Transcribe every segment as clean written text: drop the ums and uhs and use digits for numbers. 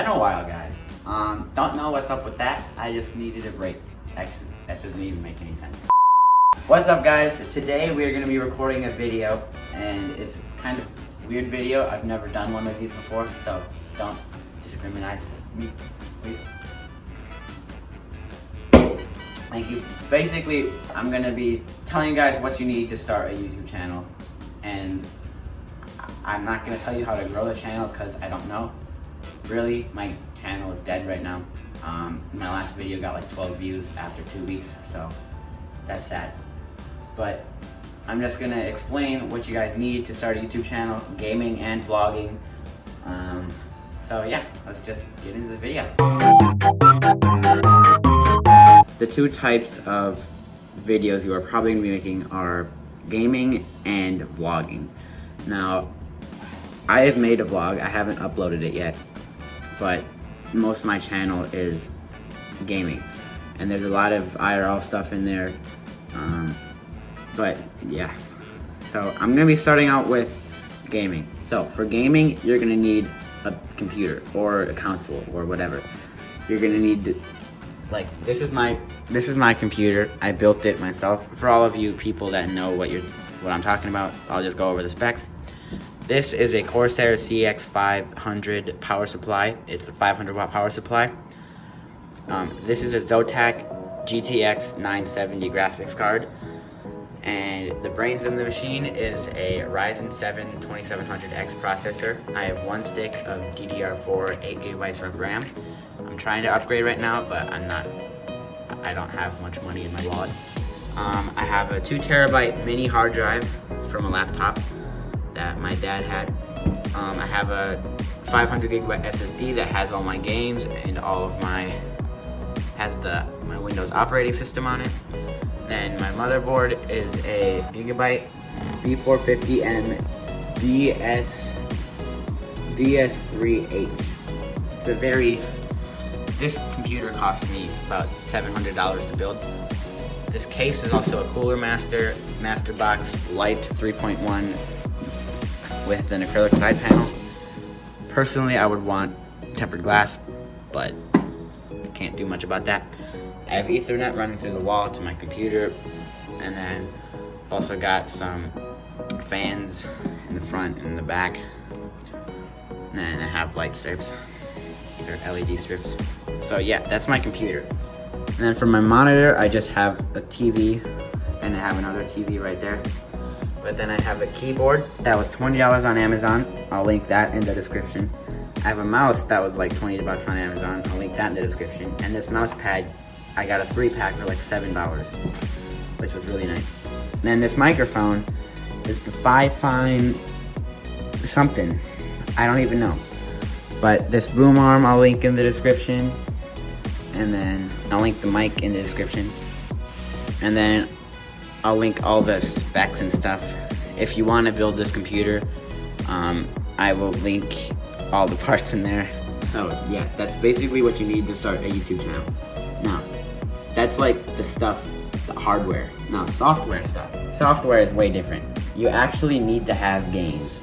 a while, guys. Don't know what's up with that. I just needed a break. Actually, that doesn't even make any sense. What's up, guys? Today we are going to be recording a video, and it's kind of a weird video. I've never done one of these before, so don't discriminate me, please. Thank you. Basically, I'm going to be telling you guys what you need to start a YouTube channel, and I'm not going to tell you how to grow the channel because I don't know. Really, my channel is dead right now. My last video got like 12 views after 2 weeks, so that's sad. But I'm just gonna explain what you guys need to start a YouTube channel, gaming and vlogging. So yeah, let's just get into the video. The two types of videos you are probably gonna be making are gaming and vlogging. Now, I have made a vlog, I haven't uploaded it yet, but most of my channel is gaming. And there's a lot of IRL stuff in there. But yeah, so I'm gonna be starting out with gaming. So for gaming, you're gonna need a computer or a console or whatever. You're gonna need to, like, this is my computer. I built it myself. For all of you people that know what I'm talking about, I'll just go over the specs. This is a Corsair CX500 power supply. It's a 500 watt power supply. This is a Zotac GTX 970 graphics card. And the brains of the machine is a Ryzen 7 2700X processor. I have one stick of DDR4 8GB of RAM. I'm trying to upgrade right now, but I don't have much money in my wallet. I have a 2TB mini hard drive from a laptop that my dad had. I have a 500GB SSD that has all my games and all of my Windows operating system on it. Then my motherboard is a Gigabyte B450M DS3H. This computer cost me about $700 to build. This case is also a Cooler Master Box Lite 3.1 with an acrylic side panel. Personally, I would want tempered glass, but can't do much about that. I have Ethernet running through the wall to my computer, and then also got some fans in the front and in the back. And then I have light strips, or LED strips. So yeah, that's my computer. And then for my monitor, I just have a TV, and I have another TV right there. But then I have a keyboard that was $20 on Amazon. I'll link that in the description. I have a mouse that was like $20 on Amazon. I'll link that in the description. And this mouse pad, I got a 3-pack for like $7, which was really nice. And then this microphone is the Fifine something. I don't even know. But this boom arm, I'll link in the description. And then I'll link the mic in the description. And then I'll link all the specs and stuff. If you want to build this computer, I will link all the parts in there. So yeah, that's basically what you need to start a YouTube channel. Now, that's like the stuff, the hardware. Now, software stuff. Software is way different. You actually need to have games.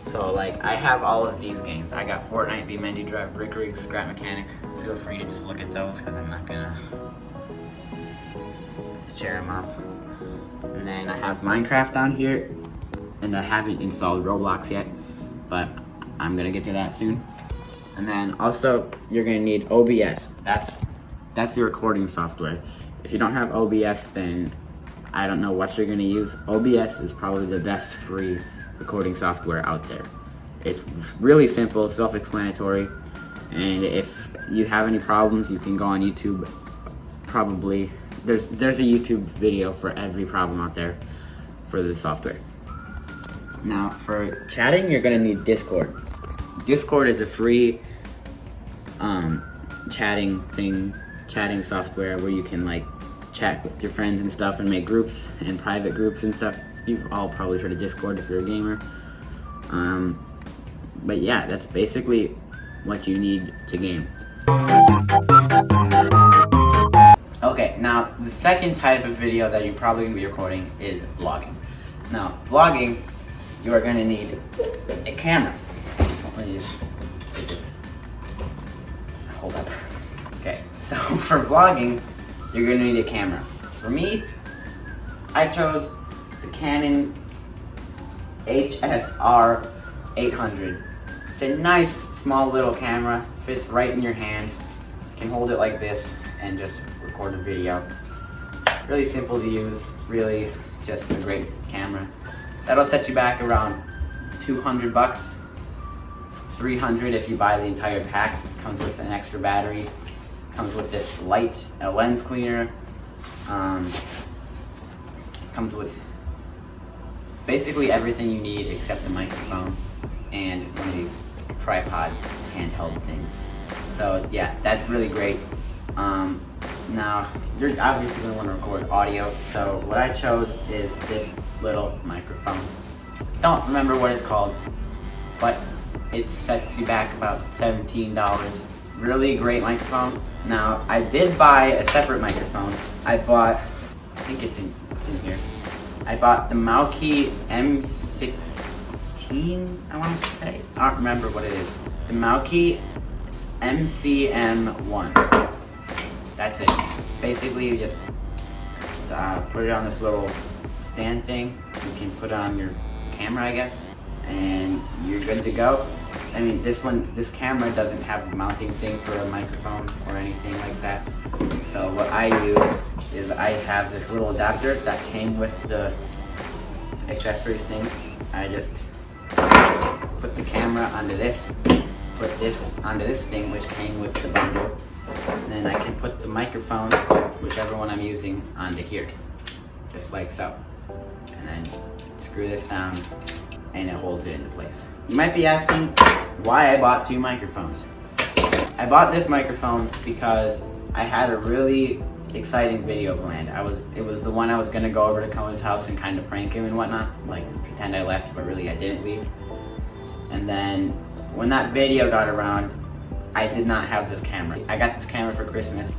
So like, I have all of these games. I got Fortnite, BeamNG Drive, Brick Rig, Scrap Mechanic. Feel free to just look at those because I'm not gonna share them off. And then I have Minecraft down here, and I haven't installed Roblox yet, but I'm gonna get to that soon. And then also, you're gonna need OBS. That's your recording software. If you don't have OBS, then I don't know what you're gonna use. OBS is probably the best free recording software out there. It's really simple, self-explanatory, and if you have any problems, you can go on YouTube. Probably there's a YouTube video for every problem out there for the software. Now, for chatting, you're gonna need Discord. Discord is a free chatting software where you can like chat with your friends and stuff and make groups and private groups and stuff. You've all probably heard of Discord if you're a gamer. But yeah, that's basically what you need to game. Okay, now the second type of video that you're probably gonna be recording is vlogging. Now, vlogging, you are gonna need a camera. Let me just take this. hold up. Okay, so for vlogging, you're gonna need a camera. For me, I chose the Canon HFR 800. It's a nice, small little camera, fits right in your hand. You can hold it like this and just record a video. Really simple to use, really just a great camera. That'll set you back around 200 bucks, 300 if you buy the entire pack. Comes with an extra battery, comes with this light, a lens cleaner, comes with basically everything you need except the microphone and one of these tripod handheld things. So yeah, that's really great. Now, you're obviously going to want to record audio, so what I chose is this little microphone. Don't remember what it's called, but it sets you back about $17. Really great microphone. Now, I did buy a separate microphone. I bought, I think it's in here. I bought the Mauke M16, I want to say. I don't remember what it is. The Mauke MCM1. That's it. Basically, you just put it on this little stand thing. You can put it on your camera, I guess, and you're good to go. I mean, this camera doesn't have a mounting thing for a microphone or anything like that. So what I use is I have this little adapter that came with the accessories thing. I just put the camera onto this, put this onto this thing which came with the bundle, and then I can put the microphone, whichever one I'm using, onto here, just like so. And then screw this down and it holds it into place. You might be asking why I bought two microphones. I bought this microphone because I had a really exciting video planned. It was the one I was gonna go over to Cohen's house and kind of prank him and whatnot, like pretend I left, but really I didn't leave. And then when that video got around, I did not have this camera. I got this camera for Christmas.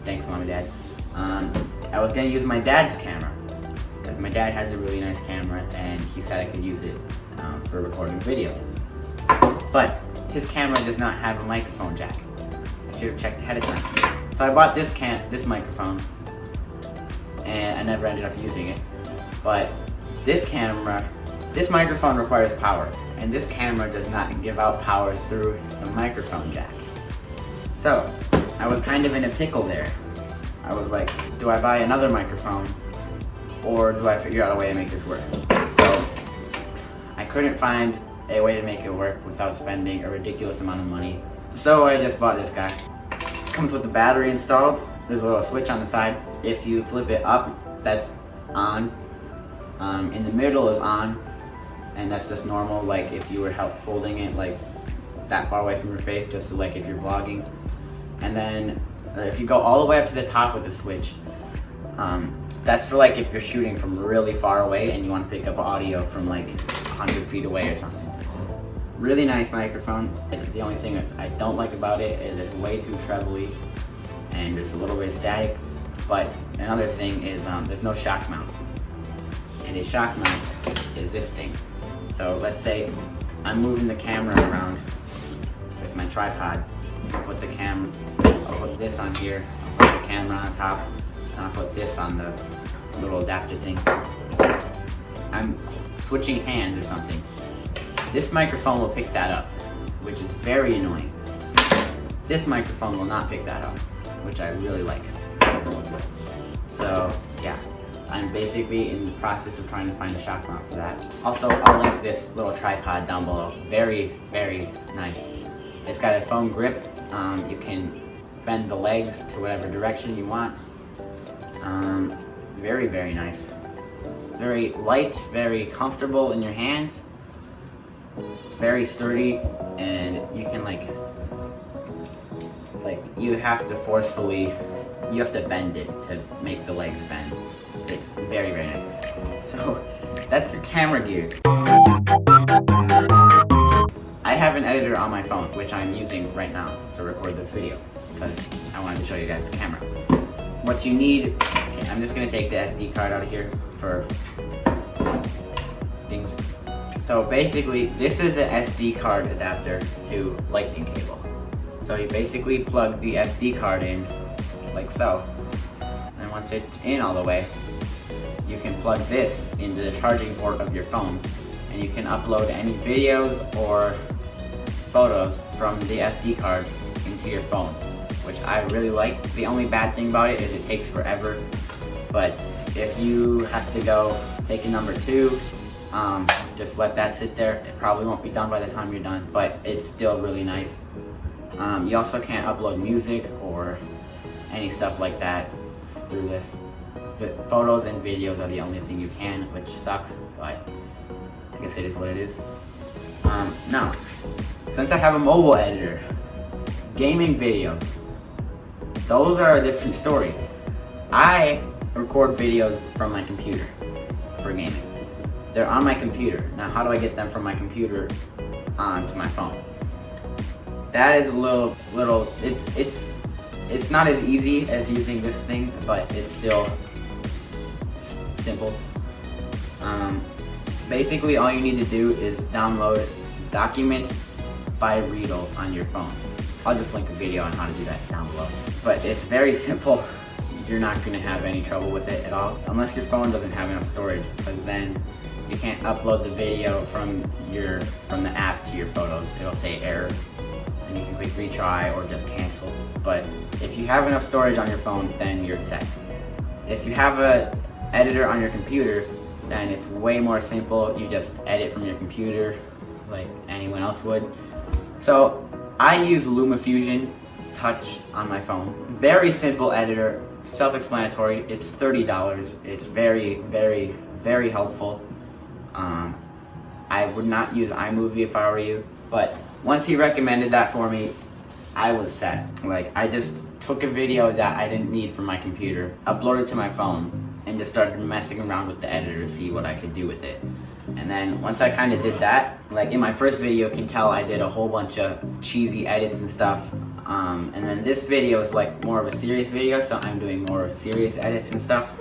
Thanks, Mom and Dad. I was gonna use my dad's camera because my dad has a really nice camera and he said I could use it for recording videos. But his camera does not have a microphone jack. I should have checked ahead of time. So I bought this microphone and I never ended up using it. But this microphone requires power, and this camera does not give out power through the microphone jack. So I was kind of in a pickle there. I was like, do I buy another microphone or do I figure out a way to make this work? So I couldn't find a way to make it work without spending a ridiculous amount of money. So I just bought this guy. Comes with the battery installed. There's a little switch on the side. If you flip it up, that's on. In the middle is on, and that's just normal, like if you were holding it like that far away from your face, just so, like if you're vlogging. And then if you go all the way up to the top with the switch, that's for like if you're shooting from really far away and you want to pick up audio from like 100 feet away or something. Really nice microphone. The only thing that I don't like about it is it's way too trebly and there's a little bit of static. But another thing is there's no shock mount. And a shock mount is this thing. So let's say I'm moving the camera around with my tripod. I'll put this on here, I'll put the camera on top, and I'll put this on the little adapter thing. I'm switching hands or something. This microphone will pick that up, which is very annoying. This microphone will not pick that up, which I really like. So yeah, I'm basically in the process of trying to find a shock mount for that. Also, I'll link this little tripod down below. Very, very nice. It's got a foam grip. You can bend the legs to whatever direction you want. Very, very nice. It's very light, very comfortable in your hands. It's very sturdy, and you can like you have to bend it to make the legs bend. It's very, very nice. So that's your camera gear. I have an editor on my phone, which I'm using right now to record this video because I wanted to show you guys the camera. What you need, okay, I'm just gonna take the SD card out of here for things. So basically, this is an SD card adapter to lightning cable. So you basically plug the SD card in, like so. And once it's in all the way, you can plug this into the charging port of your phone, and you can upload any videos or photos from the SD card into your phone, which I really like. The only bad thing about it is it takes forever, but if you have to go take a number 2, just let that sit there. It probably won't be done by the time you're done, but it's still really nice. You also can't upload music or any stuff like that through this. Photos and videos are the only thing you can, which sucks, but I guess it is what it is. Now, since I have a mobile editor, gaming videos, those are a different story. I record videos from my computer for gaming. They're on my computer. Now, how do I get them from my computer onto my phone? That is a little, it's not as easy as using this thing, but it's still simple. Basically, all you need to do is download Documents by Readle on your phone. I'll just link a video on how to do that down below. But it's very simple. You're not going to have any trouble with it at all, unless your phone doesn't have enough storage, because then you can't upload the video from the app to your photos. It'll say error, and you can click retry or just cancel. But if you have enough storage on your phone, then you're set. If you have an editor on your computer, then it's way more simple. You just edit from your computer like anyone else would. So I use LumaFusion Touch on my phone. Very simple editor, self-explanatory. It's $30. It's very, very, very helpful. I would not use iMovie if I were you, but once he recommended that for me, I was set. Like, I just took a video that I didn't need from my computer, uploaded it to my phone, and just started messing around with the editor to see what I could do with it. And then once I kind of did that, like in my first video, you can tell I did a whole bunch of cheesy edits and stuff. And then this video is like more of a serious video, so I'm doing more serious edits and stuff,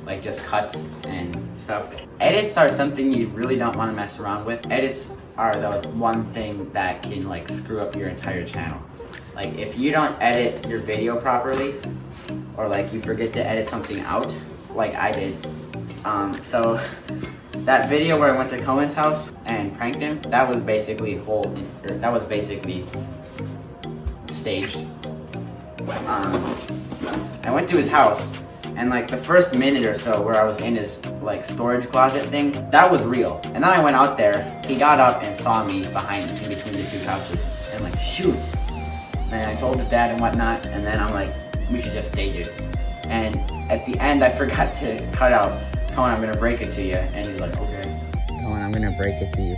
like just cuts and stuff. Edits are something you really don't want to mess around with. Edits are those one thing that can like screw up your entire channel. Like if you don't edit your video properly, or like you forget to edit something out, like I did. So that video where I went to Cohen's house and pranked him, that was basically staged. I went to his house, and like the first minute or so where I was in his like storage closet thing, that was real. And then I went out there, he got up and saw me in between the 2 couches, and like, shoot. And I told his dad and whatnot, and then I'm like, we should just stage it. And at the end, I forgot to cut out, Cohen, I'm gonna break it to you. And he's like, okay. Cohen, I'm gonna break it to you.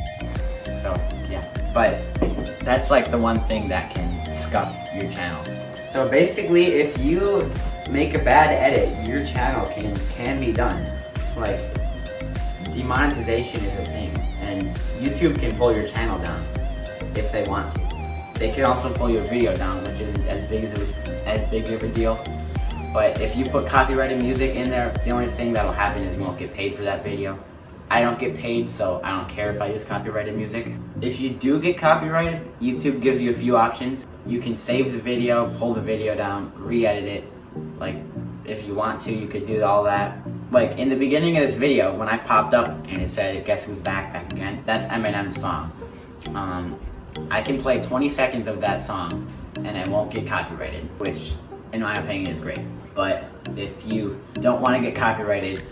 So, yeah. But that's like the one thing that can scuff your channel. So basically, if you make a bad edit, your channel can be done. Like, demonetization is a thing, and YouTube can pull your channel down if they want to. They can also pull your video down, which isn't as big of a deal. But if you put copyrighted music in there, the only thing that'll happen is you won't get paid for that video. I don't get paid, so I don't care if I use copyrighted music. If you do get copyrighted, YouTube gives you a few options. You can save the video, pull the video down, re-edit it. Like, if you want to, you could do all that. Like, in the beginning of this video, when I popped up and it said, "Guess who's back again?" That's Eminem's song. I can play 20 seconds of that song and it won't get copyrighted, which in my opinion is great. But if you don't want to get copyrighted,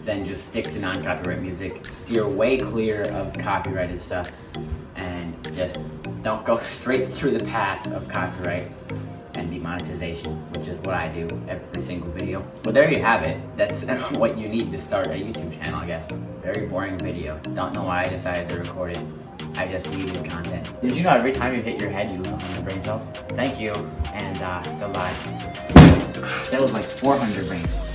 then just stick to non-copyright music. Steer way clear of copyrighted stuff, and just don't go straight through the path of copyright and demonetization, which is what I do every single video. But there you have it. That's what you need to start a YouTube channel, I guess. Very boring video. Don't know why I decided to record it. I just needed content. Did you know every time you hit your head, you lose 100 brain cells? Thank you, and goodbye. That was like 400 brain cells.